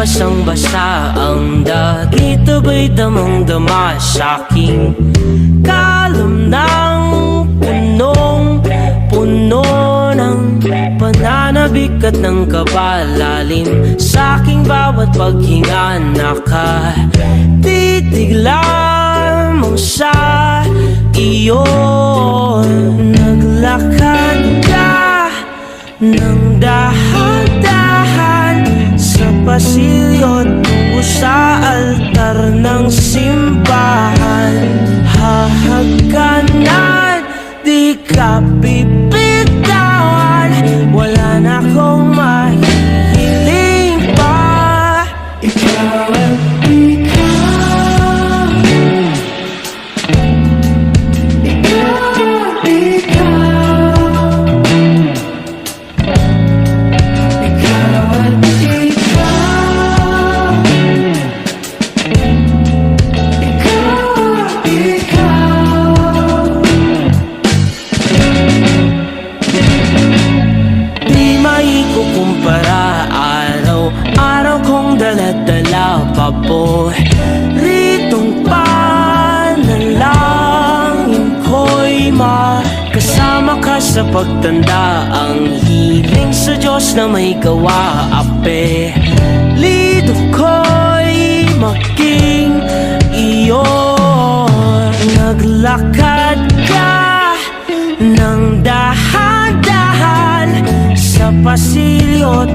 Basang-basa ang dagit, abay damang-dama sa'king kalam ng punong-puno ng pananabik at ng kabalalim. Sa'king bawat paghinga nakatitig lamang sa iyo. Naglakad ka ng dahan-dahan sa pasilyo tungo sa altar ng simbahan. Hahagkanan, di ka bibitawan, wala na akong mahihiling pa. Ikaw at ikaw, ikaw at ikaw, ikaw at kumpara, araw-araw kong dala-dala paboritong panalangin ko'y makasama ka sa pagtanda. Ang hiling sa Diyos na may gawa, apelido ko'y maging iyo. Naglakad ka ng dahan-dahan sa pasilyo